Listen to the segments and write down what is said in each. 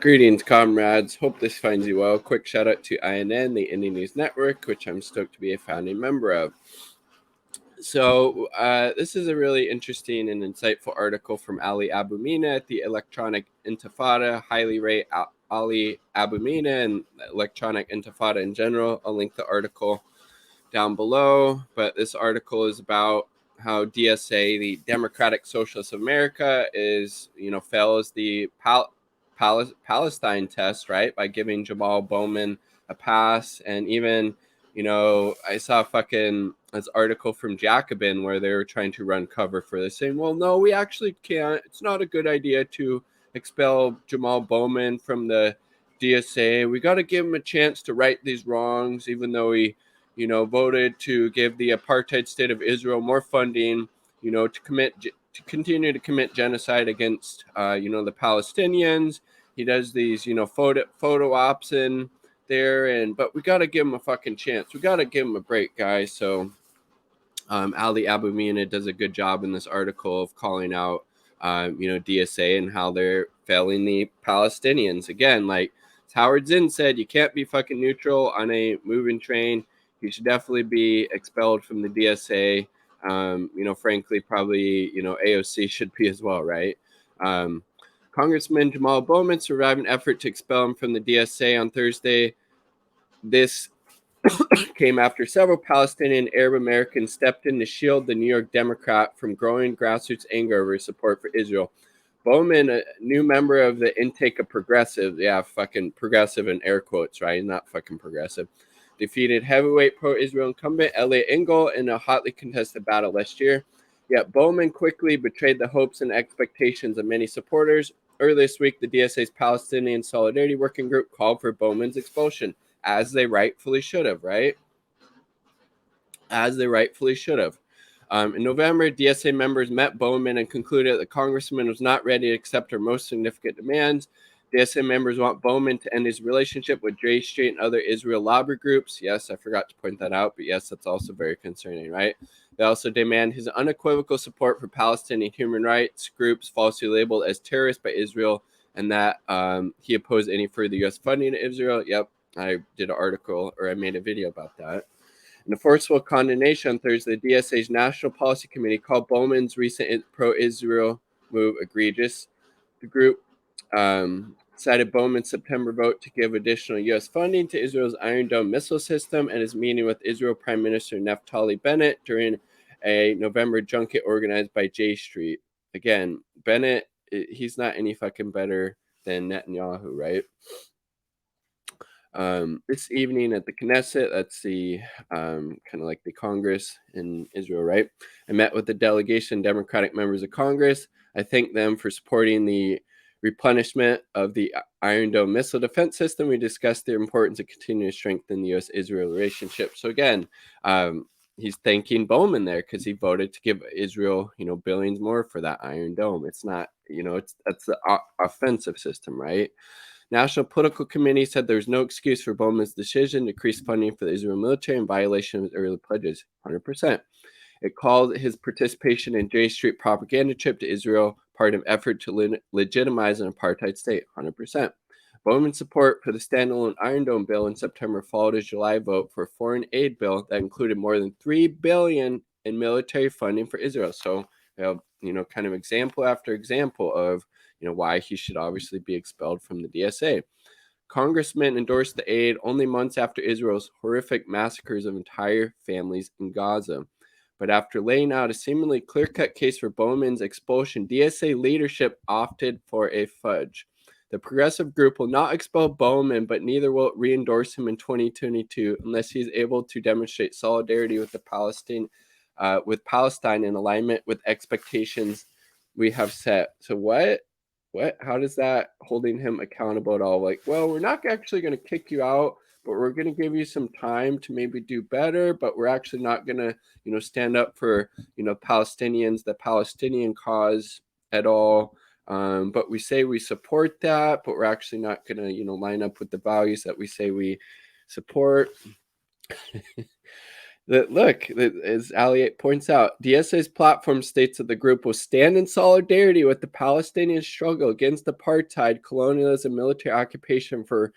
Greetings, comrades. Hope this finds you well. Quick shout out to INN, the Indian News Network, which I'm stoked to be a founding member of. So this is a really interesting and insightful article from Ali Abumina at the Electronic Intifada. Highly rate Ali Abumina and Electronic Intifada in general. I'll link the article down below. But this article is about how DSA, the Democratic Socialists of America, fails the Palestine test, right, by giving Jamaal Bowman a pass. And even, I saw this article from Jacobin where they were trying to run cover for this, saying, well, no, we actually can't. It's not a good idea to expel Jamaal Bowman from the DSA. We got to give him a chance to right these wrongs, even though he, voted to give the apartheid state of Israel more funding, to continue to commit genocide against, the Palestinians. He does these, photo ops in there, but we got to give him a fucking chance. We got to give him a break, guys. So Ali Abumina does a good job in this article of calling out, DSA and how they're failing the Palestinians. Again, like Howard Zinn said, you can't be fucking neutral on a moving train. He should definitely be expelled from the DSA. Frankly, probably, AOC should be as well, right? Congressman Jamaal Bowman survived an effort to expel him from the DSA on Thursday. This came after several Palestinian Arab Americans stepped in to shield the New York Democrat from growing grassroots anger over his support for Israel. Bowman, a new member of the intake of progressive, fucking progressive in air quotes, right? Not fucking progressive, defeated heavyweight pro-Israel incumbent Elliot Engel in a hotly contested battle last year. Yet Bowman quickly betrayed the hopes and expectations of many supporters. Earlier this week, the DSA's Palestinian Solidarity Working Group called for Bowman's expulsion, as they rightfully should have, right? As they rightfully should have. In November, DSA members met Bowman and concluded that the congressman was not ready to accept her most significant demands. DSA members want Bowman to end his relationship with J Street and other Israel lobby groups. Yes, I forgot to point that out, but yes, that's also very concerning, right? They also demand his unequivocal support for Palestinian human rights groups falsely labeled as terrorists by Israel, and that he opposed any further U.S. funding to Israel. Yep, I did an article, or I made a video about that. In a forceful condemnation on Thursday, the DSA's National Policy Committee called Bowman's recent pro-Israel move egregious. The group cited Bowman's September vote to give additional U.S. funding to Israel's Iron Dome missile system and his meeting with Israel Prime Minister Naftali Bennett during a November junket organized by J Street. Again, Bennett, he's not any fucking better than Netanyahu, right? This evening at the Knesset, that's the kind of like the Congress in Israel, right? I met with the delegation, Democratic members of Congress. I thank them for supporting the replenishment of the Iron Dome missile defense system. We discussed the importance of continuing to strengthen the U.S.-Israel relationship. So again, he's thanking Bowman there because he voted to give Israel, billions more for that Iron Dome. It's not, that's the offensive system, right? National Political Committee said there's no excuse for Bowman's decision to increase funding for the Israel military in violation of his early pledges, 100%. It called his participation in J Street propaganda trip to Israel part of an effort to legitimize an apartheid state, 100%. Bowman's support for the standalone Iron Dome bill in September followed his July vote for a foreign aid bill that included more than $3 billion in military funding for Israel. So, kind of example after example of why he should obviously be expelled from the DSA. Congressmen endorsed the aid only months after Israel's horrific massacres of entire families in Gaza. But after laying out a seemingly clear-cut case for Bowman's expulsion, DSA leadership opted for a fudge. The progressive group will not expel Bowman, but neither will it re-endorse him in 2022 unless he is able to demonstrate solidarity with Palestine in alignment with expectations we have set. So what? How does that holding him accountable at all? Like, well, we're not actually going to kick you out, but we're going to give you some time to maybe do better, but we're actually not going to, stand up for, Palestinians, the Palestinian cause at all. But we say we support that, but we're actually not going to, line up with the values that we say we support. Look, as Ali points out, DSA's platform states that the group will stand in solidarity with the Palestinian struggle against apartheid, colonialism, military occupation for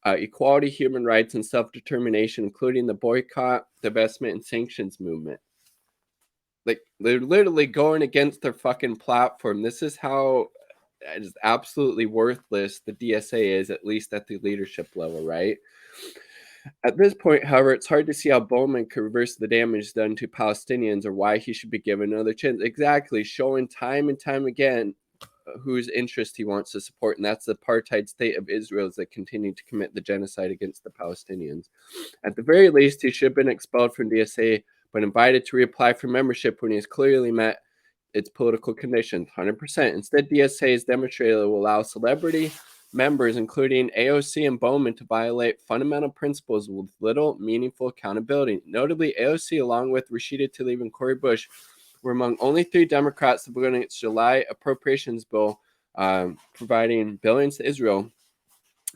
equality, human rights, and self-determination, including the boycott, divestment, and sanctions movement. Like, they're literally going against their fucking platform. This is how is absolutely worthless the DSA is, at least at the leadership level, right? At this point, however, it's hard to see how Bowman could reverse the damage done to Palestinians or why he should be given another chance. Exactly, showing time and time again whose interest he wants to support, and that's the apartheid state of Israel that continue to commit the genocide against the Palestinians. At the very least, he should have been expelled from DSA, but invited to reapply for membership when he has clearly met its political conditions, 100%. Instead, DSA has demonstrated it will allow celebrity members, including AOC and Bowman, to violate fundamental principles with little meaningful accountability. Notably, AOC, along with Rashida Tlaib and Cori Bush, were among only 3 Democrats to vote on its July appropriations bill, providing billions to Israel.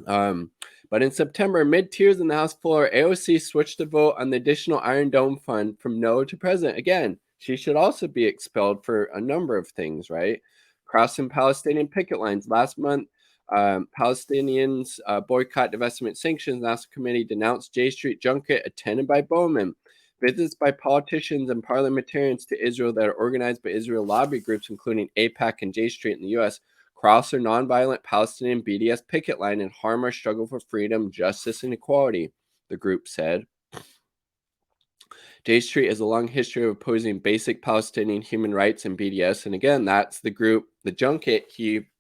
But in September, mid-tiers in the House floor, AOC switched to vote on the additional Iron Dome fund from no to president. Again, she should also be expelled for a number of things, right? Crossing Palestinian picket lines. Last month, Palestinians boycott, divestment, sanctions. National Committee denounced J Street junket attended by Bowman. Visits by politicians and parliamentarians to Israel that are organized by Israel lobby groups, including AIPAC and J Street in the U.S., cross our nonviolent Palestinian BDS picket line and harm our struggle for freedom, justice, and equality, the group said. J Street has a long history of opposing basic Palestinian human rights and BDS. And again, that's the group, the junket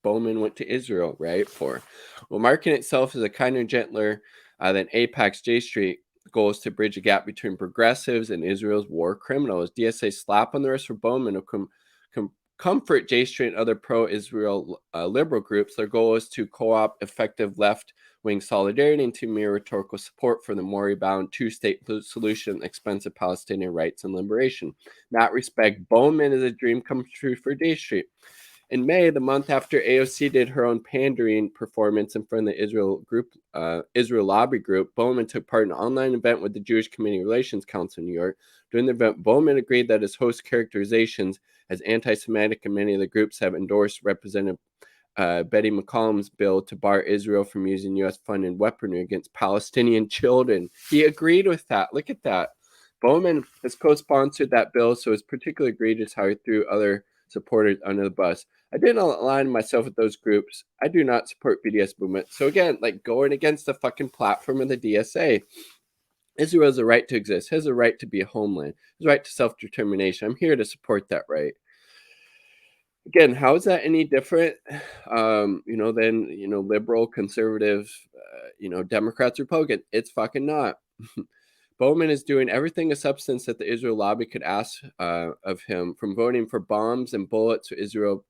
Bowman went to Israel, right, for. Well, marking itself as a kinder and gentler than AIPAC's J Street, goal is to bridge a gap between progressives and Israel's war criminals. DSA slap on the wrist for Bowman to comfort J Street and other pro-Israel liberal groups. Their goal is to co-opt effective left-wing solidarity into mere rhetorical support for the moribund two-state solution, expensive Palestinian rights and liberation. In that respect, Bowman is a dream come true for J Street. In May, the month after AOC did her own pandering performance in front of the Israel lobby group, Bowman took part in an online event with the Jewish Community Relations Council in New York. During the event, Bowman agreed that his host characterizations as anti-Semitic and many of the groups have endorsed Representative Betty McCollum's bill to bar Israel from using U.S.-funded weaponry against Palestinian children. He agreed with that. Look at that. Bowman has co-sponsored that bill, so it's particularly egregious how he threw other supporters under the bus. I didn't align myself with those groups. I do not support BDS movement. So again, like going against the fucking platform of the DSA. Israel has a right to exist, has a right to be a homeland, has a right to self-determination. I'm here to support that right. Again, how is that any different, than, liberal, conservative, Democrats, Republican? It's fucking not. Bowman is doing everything a substance that the Israel lobby could ask of him, from voting for bombs and bullets to Israel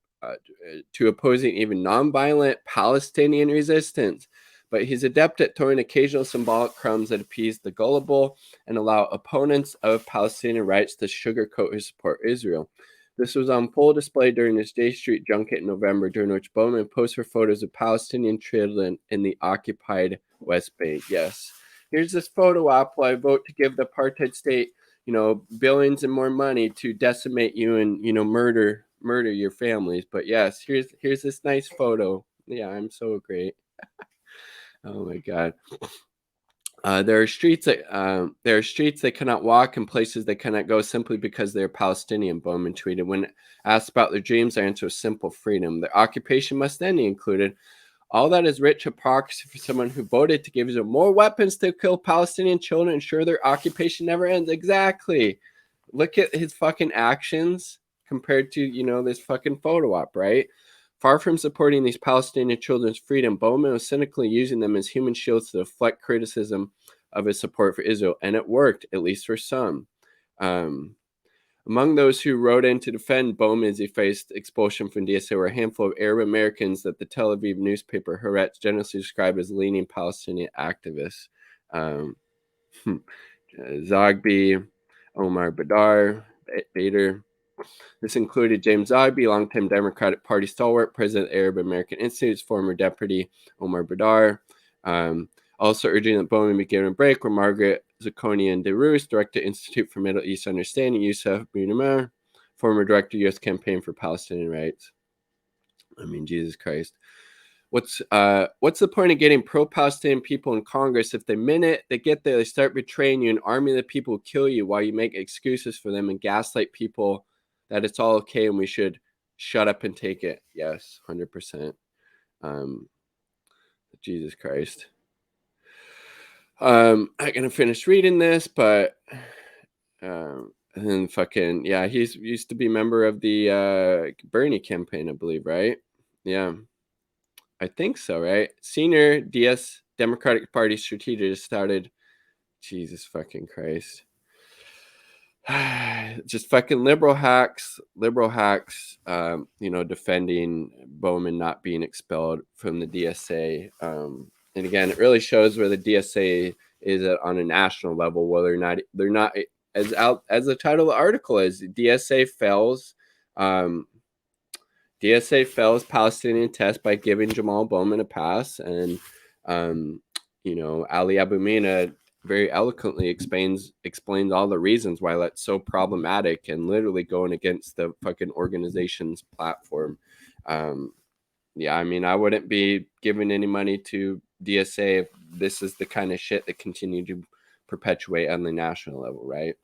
to opposing even nonviolent Palestinian resistance. But he's adept at throwing occasional symbolic crumbs that appease the gullible and allow opponents of Palestinian rights to sugarcoat his support for Israel. This was on full display during his J Street junket in November, during which Bowman posted photos of Palestinian children in the occupied West Bank. Yes. Here's this photo op while I vote to give the apartheid state, billions and more money to decimate you and, murder your families. But yes, here's this nice photo. Yeah, I'm so great. Oh my God. There are streets they cannot walk and places they cannot go simply because they're Palestinian, Bowman tweeted. When asked about their dreams, their answer was simple: freedom. Their occupation must end, he included. All that is rich hypocrisy for someone who voted to give Israel more weapons to kill Palestinian children and ensure their occupation never ends. Exactly. Look at his fucking actions compared to, this fucking photo op, right? Far from supporting these Palestinian children's freedom, Bowman was cynically using them as human shields to deflect criticism of his support for Israel. And it worked, at least for some. Among those who wrote in to defend Bowman as he faced expulsion from DSA were a handful of Arab Americans that the Tel Aviv newspaper Haaretz generously described as leaning Palestinian activists. Zogby, Omar Badar, Bader. This included James Zogby, longtime Democratic Party stalwart, president of the Arab American Institute's former deputy Omar Badar. Also urging that Bowman be given a break were Margaret Zirconian de Roos, Director, Institute for Middle East Understanding, Youssef Bounamer, former Director, U.S. Campaign for Palestinian Rights. I mean, Jesus Christ. What's the point of getting pro-Palestinian people in Congress if the minute they get there, they start betraying you, an army of the people will kill you while you make excuses for them and gaslight people that it's all okay and we should shut up and take it? Yes, 100%. Jesus Christ. I'm gonna finish reading this, but and fucking yeah, he's used to be a member of the Bernie campaign, I believe, right? Yeah. I think so, right? Senior Democratic Party strategist started. Jesus fucking Christ. Just fucking liberal hacks, defending Bowman not being expelled from the DSA. And again, it really shows where the DSA is on a national level, whether or not they're not as the title of the article is. DSA fails. DSA fails Palestinian test by giving Jamaal Bowman a pass, and Ali Abu Mina very eloquently explains all the reasons why that's so problematic and literally going against the fucking organization's platform. Yeah, I mean, I wouldn't be giving any money to DSA if this is the kind of shit that continue to perpetuate on the national level, right?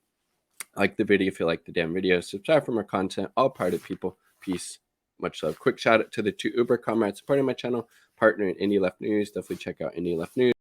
Like the video if you like the damn video. Subscribe for more content. All part of people. Peace. Much love. Quick shout out to the 2 Uber comrades supporting my channel, partner in Indie Left News. Definitely check out Indie Left News.